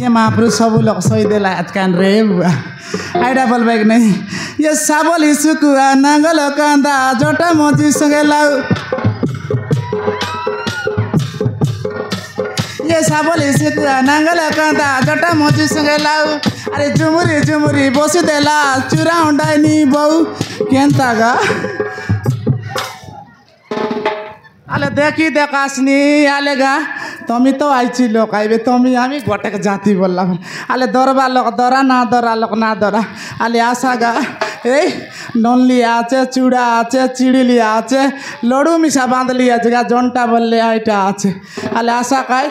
ये महापुरुष सब लोग सही देला कान रे बुआ आइडा बोलबे नहीं ये साबल हिसुकुआ नांगल कांदा जोटा मोजी संगे लाउ ये साबल हिसुकुआ नांगल कांदा जोटा मोजी संगे लाउ अरे झुमुरी झुमुरी बसी देला चूरा उंडाइनी बहु केंता गा आले देखी देखासनी आलेगा तमी तो आईची लोक आइबे तमी आमी गोटेक जाति बोललाम आले दरबा लोक दरा ना दरा लोक ना दरा आले आशा गा ए ननली आचे चूड़ा आचे चिड़िली आचे लडू मिसा बांधली आचे गा जंटा बोलले आइटा आचे आले आशा काय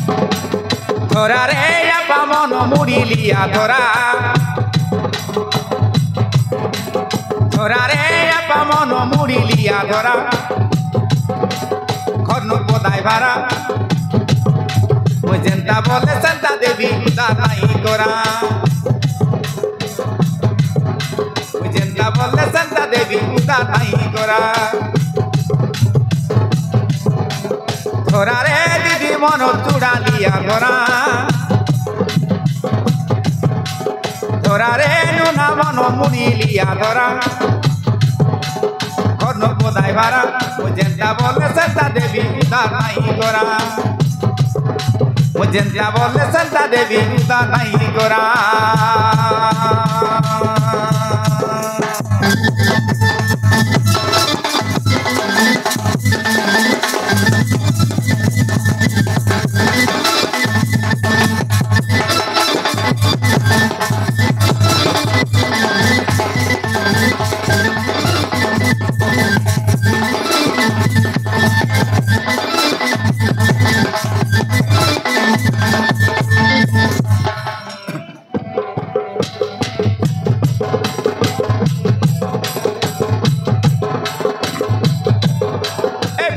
धरा रे आपा मन मुड़ी लिया धरा रे आपा मन मुड़ी लिया धरा खरनु पदाय भारा मुझे जनता बोले संता देवी उदा नहीं करा मुझे जनता बोले संता देवी उदा नहीं करा धरा रे दीदी मन चूड़ा लिया धरा रे नुना मन मुड़ी लिया धरा खरनु पदाय भारा मुझे जनता बोले संता देवी उदा नहीं करा मुझे जनता बोले संता देवी उदा नहीं करा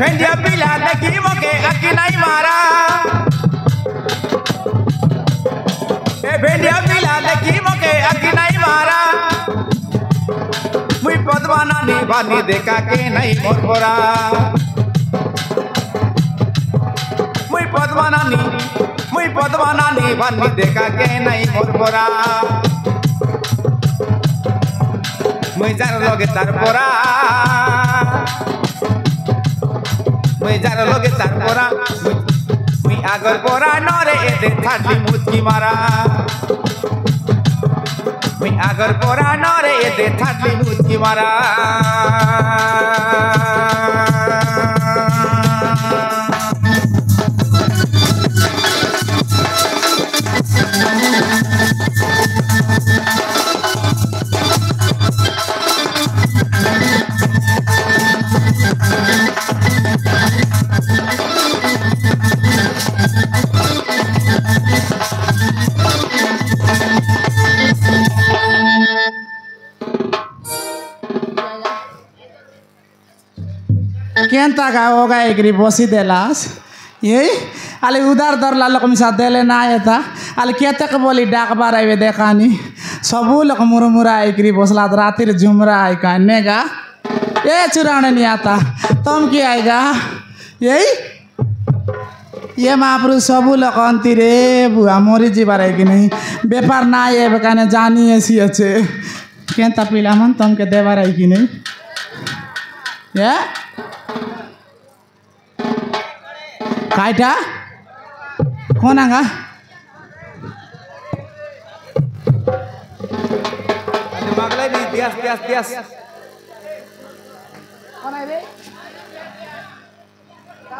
भेंडिया पिला लगी मोके अकी नहीं मारा ए भेंडिया पिला लगी मोके अकी नहीं मारा मुई पद्माना नी बानी देखा के नहीं मोरपोरा मुई पद्माना नी बानी देखा के नहीं मोरपोरा मुई जार लोगे तारपोरा मुई जार लोगे तारपोरा मुई आगर पोरा नरे एदे थाटली मुचकी मारा मुई आगर पोरा नरे एदे थाटली मुचकी मारा केंता का होगा एकरी बसी देलास ये आले उधार दर ला लोक मिसा देले ना आयता आले केते के बोली डाक बार आइबे देखानी सबू लोक मुरमुरा एकरी बसला रातिर झुमरा आई काने गा ए चुराने नहीं आता तुम की आएगा यही ये महापुरुष सबू लोक अंति रे बुआ मोरी जीवार है कि नहीं बेपार ना ये बेकाने जानी ऐसी अच्छे केंता पीला मन तुम के देवार है कि नहीं ये काइटा कौन आगा मागले नहीं दियास दियास दियास कौन है रे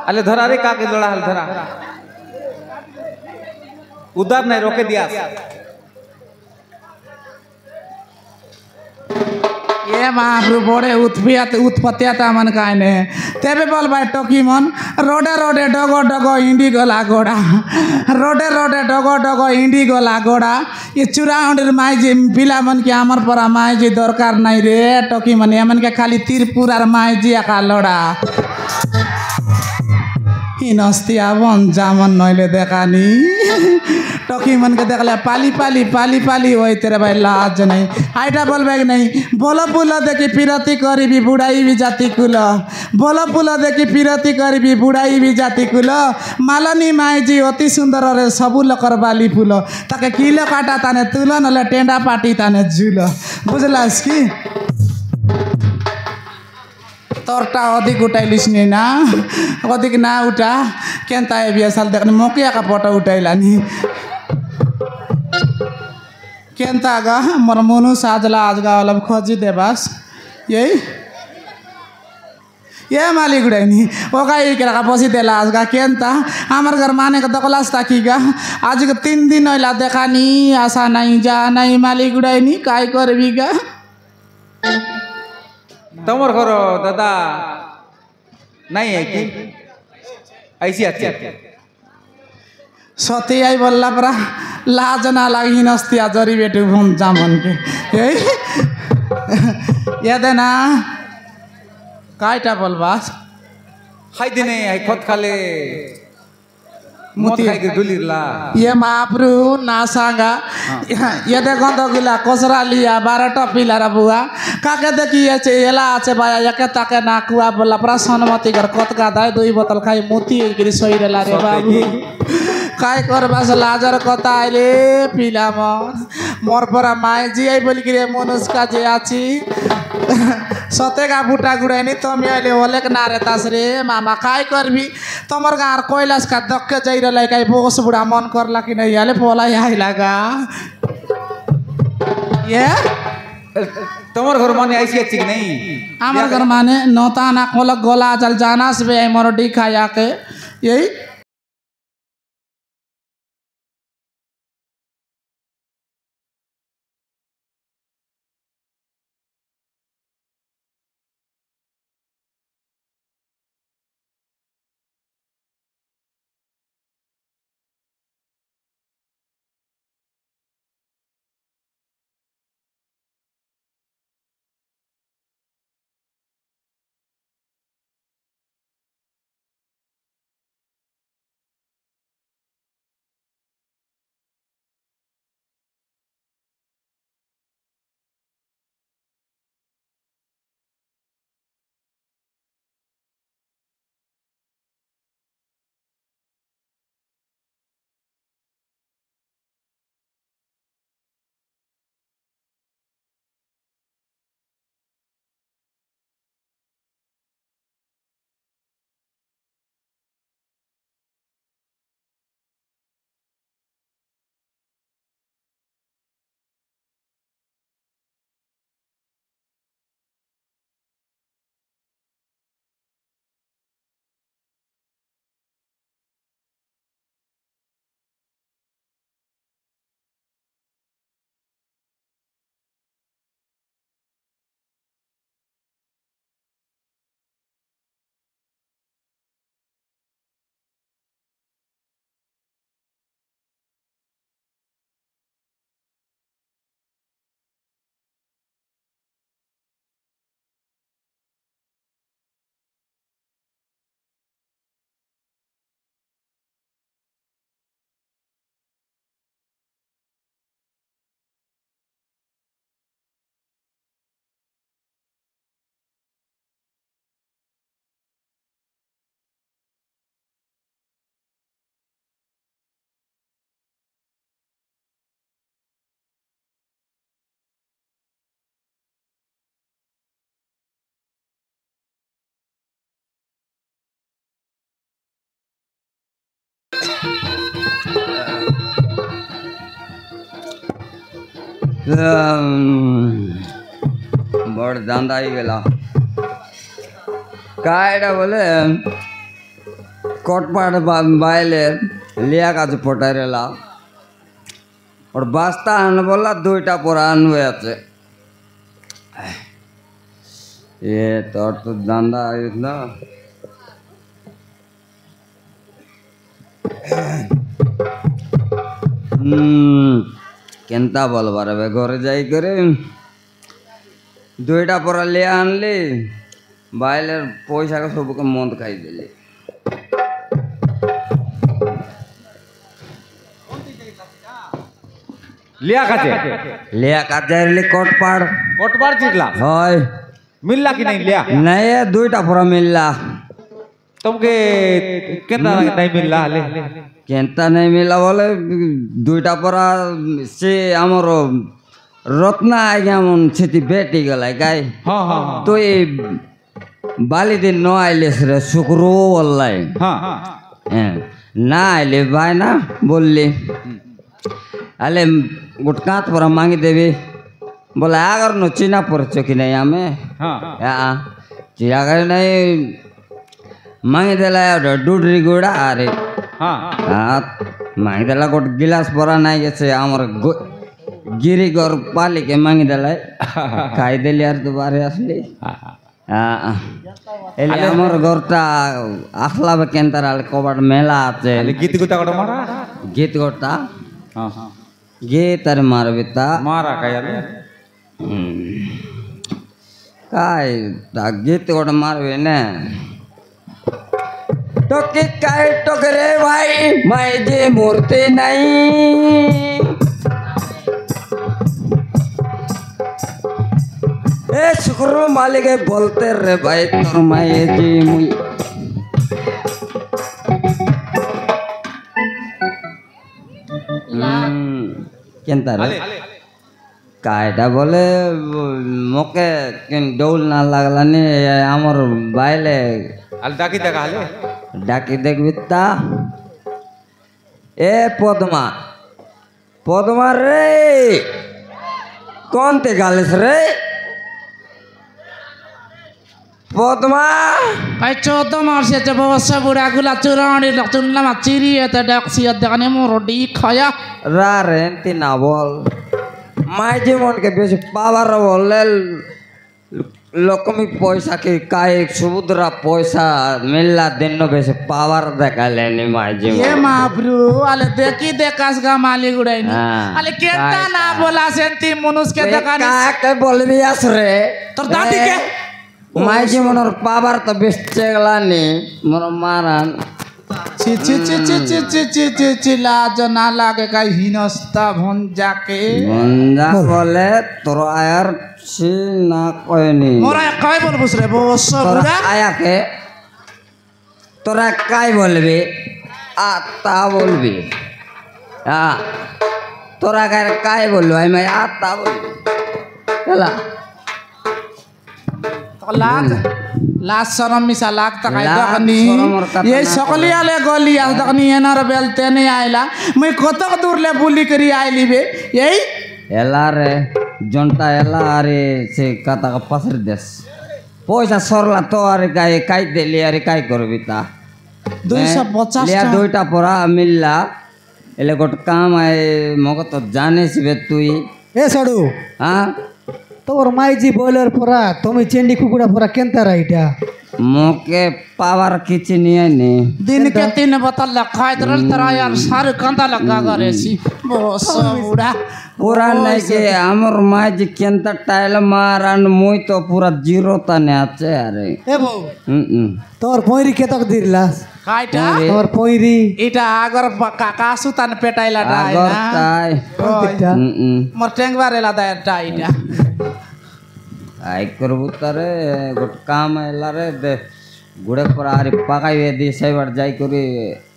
अले धरा रे का के लोड़ा हल धरा उधर नहीं रोके दियास ये महाप्रभु बड़े उत्पत्तियाता मन कायने तेबे बोल भाई टोकी मन रोडे रोडे डगो डगो इंडी गला गोड़ा रोडे रोडे डगो डगो इंडी गला गोड़ा ये चुराउंडर माइजी पिला मन के आमर परा माइजी दरकार नहीं रे टोकी मन ये मन के खाली त्रिपुरार माइजी आका लोड़ा हिनस्तिया बन जामन नइले देखानी टकी मन के देखले पाली पाली पाली पाली होई तेरे भाई लाज नहीं हाइटा बोलबे नहीं बोलो पुल देखी पिरती करीबी बुढ़ाई भी जाति कुल बोलो पुल देखी पिरती करीबी बुढ़ाई भी जाति कुल मालनी माईजी अति सुंदर रे सबु लकर बाली फुल ताके किलो काटा ताने तुल नले टेंडा पाटी ताने झुल बुझलास की तोरटा अधिक उठाइलिस नि ना अधिक ना उठा केनता ए बिया साल देखने मोकिया का फोटो उठाइला नि केनता गा मोर मनु साजला आज गा वाला खोजी देबास यही ये मालिक उड़ाइनी ओका ये करा बसी देला आज गा केनता हमार घर माने का दकलास ताकी गा आज के 3 दिन होइला देखानी आशा नहीं जा नहीं मालिक उड़ाइनी काय करबी गा तमर घर दादा नहीं है कि ऐसी अच्छी सती आई बोलला परा लाज ना लागी नस्तिया जरी बेटू भूम जामन के याद है ना कायटा बोलबास हाय दिने हाय खत खाले मोती खाई दुलीरला ये महाप्रु ना सांगा ये देखो तो गिला कोसरा लिया 12 टपीला रा बुआ काके देखी ये चे एला आचे बाया यके ताके ना कुआ बोला प्रा सनमती घर कत का दाय 2 बोतल खाई मोती गिरी सोइरेला रे बाबू काय करबास लाजर कता आइले पिला मोर परा माय जी आई बोली गिरे मनुष्का जे आची सतेगा बुटा गुड़ाइनी तमी अहिले ओलेक नारे तास रे मामा काय करबी तमर गार कोइलास का दक्के जइरे लाई काय बोस बुढ़ा मन करला कि नहीं याले पोला आइला गा ये तमर घर माने ऐसी अच्छी कि नहीं हमार घर माने नौता ना कोलक गोला चल जाना से मोर डी खाया के यही बड़ दांदा ही गेला कायडा बोले कोटपाट बायले लिया का पटारेला और बास्ता आन बोला 2टा पोरा आनवे आछे ये तो दांदा ना केनता बोलबार घरे जाई करे 2टा पोरा ले आनली बाइलेर पैसा का सबके मंद खाई दिली लिया काचे लिया का जाइले कोटपाड़ कोटबार जितला होय मिलला कि नहीं लिया नहीं दुईटा पूरा मिलला तुमके कितना नहीं मिलला ले केंता नहीं मिला बोले दुईटा पूरा से आमर रत्ना आज्ञा मन छेती बेटी गला गाय हाँ हाँ तो ये बाली दिन न आइले रे शुक्रो वल्लाई हाँ ना आइले भाई ना बोलली अले गुटकात पर मांगी देवी बोले अगर नो चीना पर चौकी नहीं हमें हाँ चिया कर नहीं मांगी देला डूडरी गुड़ा अरे हाँ मांगी देला गोट गिलास पर नहीं कैसे आमर गिरी गौर पाली के मांगी देला खाई देली यार दोबारा असली एले आमर गौरटा आखला बेकेंतर आले कोबाड़ मेला आते गीत गुता कटो मारा गीत गोटा हाँ हाँ गीत अरे मार बिता मारा क्या ले काय गीत गोटा मारवे ने टोकी काय टोकरे भाई मैं जे मूर्ति नहीं ए शुक्र मालिक बोलते रे भाई तोर मैं जे मुई केंता रे कायटा बोले मोके किन डौल ना लागला ने आमर बायले अल डाकी देखा ले डाकी देख बिता ए पद्मा पद्मा रे कौन ते गालिस रे पद्मा भाई 14 वर्षाच्या बवसा बुढा गुला चुराणी चुनला मा चिरी येते डक्सी देखाने मोरडी खाया रा रे ती ना बोल माय जीवन के बेस पावर बोले लोकमी पैसा के काय समुद्र पैसा मिलला दिन नो बेस पावर देखा लेनी माय जीवन ये महाप्रु आले देखी देखास गा माली गुडाई आले केता ना बोला सेंती मनुष्य के देखाने का के बोलबी आस रे तोर दादी के माय जीवन और पावर तो बेस चेगला नी मोर मारन ची ची ची ची ची ची ची ची ची लाज ना लागे का हिनस्ता भंजा के भंजा बोले तोर आयर सी ना कोई नहीं मोरा काय बोलबुस रे बस तोरा बुढा आया के तोरा काय बोलबी आता बोलबी तोरा काय बोलबी मैं आता बोलबी चला लाज लाज शरम मिसा लाग तक लाज दखनी शरम और कतना ये सकली आले गली आ दखनी एनर बेलते नहीं आइला मैं कतक दूर ले बुली करी आइली बे यही एला रे जनता एला अरे से कता का पसर देस पैसा सरला तो अरे काय देली अरे काय करबी ता 250 लिया दुईटा परा मिलला एले गोट काम आए मग तो जाने से तुई ए सडू हाँ तोर माइजी बॉयलर पूरा तुम्हें चेंडी कुकुड़ा पूरा केंता राइटा मोके पावर किची नहीं है नी दिन के 3 बोतल खाए तरल तरा यार सारे कंदा लगा करे सी बस बुढा पूरा नहीं के हमर माई जी केंता टाइल मारन मुई तो पूरा जीरो तने आचे अरे ए बो तोर पोइरी केतक दिरला काइटा तोर पोइरी इटा आगर काकासु तन पेटाइला डाय आगर ना ताई मोर टेंगवारेला दाय टाइटा आई करबू तारे गोट काम एला रे दे गुड़े पर आरी पकाई दी सेवर जाई करी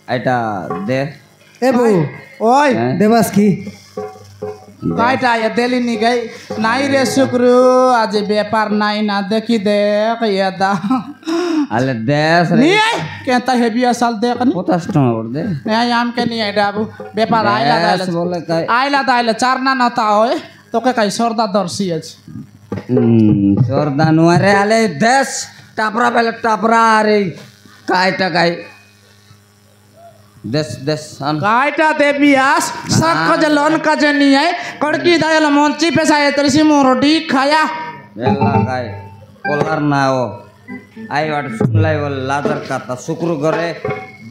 आइटा दे ए बो ओय देवास की काइटा ये देली नी गई नाई रे शुक्र आज व्यापार नाई ना देखी देख ये दा अले देश रे नी आई केता हेवी असल देख नी 50 टका और दे नहीं आम के नहीं है डाबू व्यापार आइला देश बोले काय दाइला चारना नता होय तो के काई सरदा दर्शी अछि सरदानु अरे आले देश टापरा पहले टापरा अरे काय टकाई देश देश काइटा देबियास सब को जे लोन का जे नहीं है कड़की दायल मोंची पे साए तरिसी मोरडी खाया एला काय कोलार ना हो आई वाट सुनलाई वो लादर काता शुक्र करे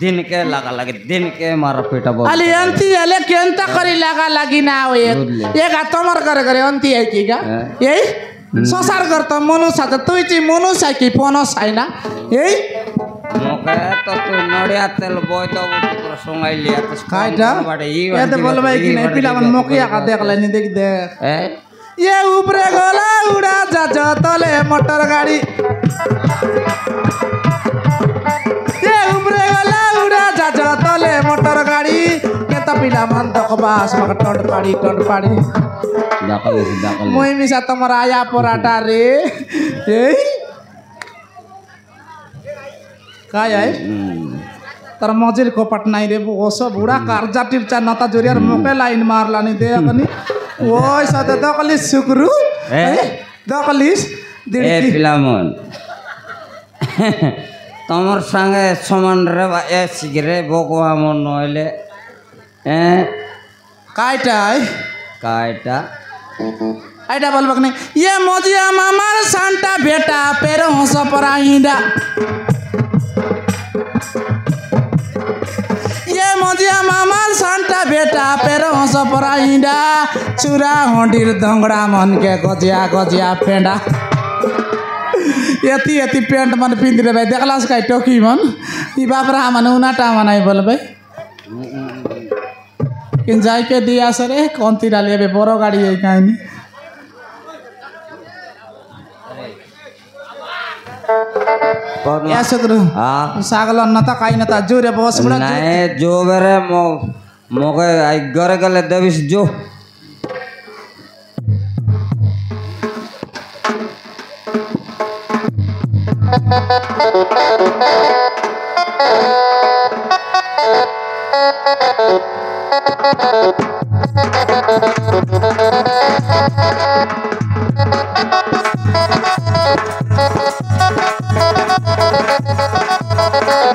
दिन के लगा लगे दिन के मारा पेटा बोल अली अंती अले केंता करी लगा लगी ना हो एक तमर करे करे अंती है की का यही संसार करता मनुष्य त तुई ची मनुष्य की पनस है ना यही मोके तो तू नड़िया तेल बोय तो पूरा सोंगाई लिया तो काइटा ये तो बोल भाई कि नहीं पिला मन मोकिया का देख लेनी देख दे ये ऊपरे गोला उड़ा जा तले मोटर गाड़ी ये ऊपरे गोला उड़ा जा तले मोटर गाड़ी के तो पिला मन तो बास मग टंड पाड़ी दाखल मुई मिसा तमरा आया पराठा रे ए काय आहे तर मजिल को पटनाई रे ओसो बुढ़ा कार्जा टिपचा नता जोरियार मोके लाइन मारला नहीं दे अकनी ओय सते दकली सुकरू दकलिस ए पिलामन तमर संगे समान रे ए सिगरे बकवा मन नइले काइटा आइटा बोलबक नहीं ये मोजिया मामार सांता बेटा पेरो हंस पराइंदा ये मोजिया मामार सांता बेटा पेरो हंस पराइंदा चुरा होंडीर दंगड़ा मन के गजिया पेंडा यति पेंट मन पिंध रे भाई देखलास काई टोकी मन ई बापरा मन उनाटा मन आई बोल भाई किन जाय के दिया सरे कौन तीरा लेबे बड़ो गाड़ी है काइनी ऐसे करो सागल नता काई नता जोरे बस बड़ा नहीं जो बेरे मोके आई गरे गले देविस जो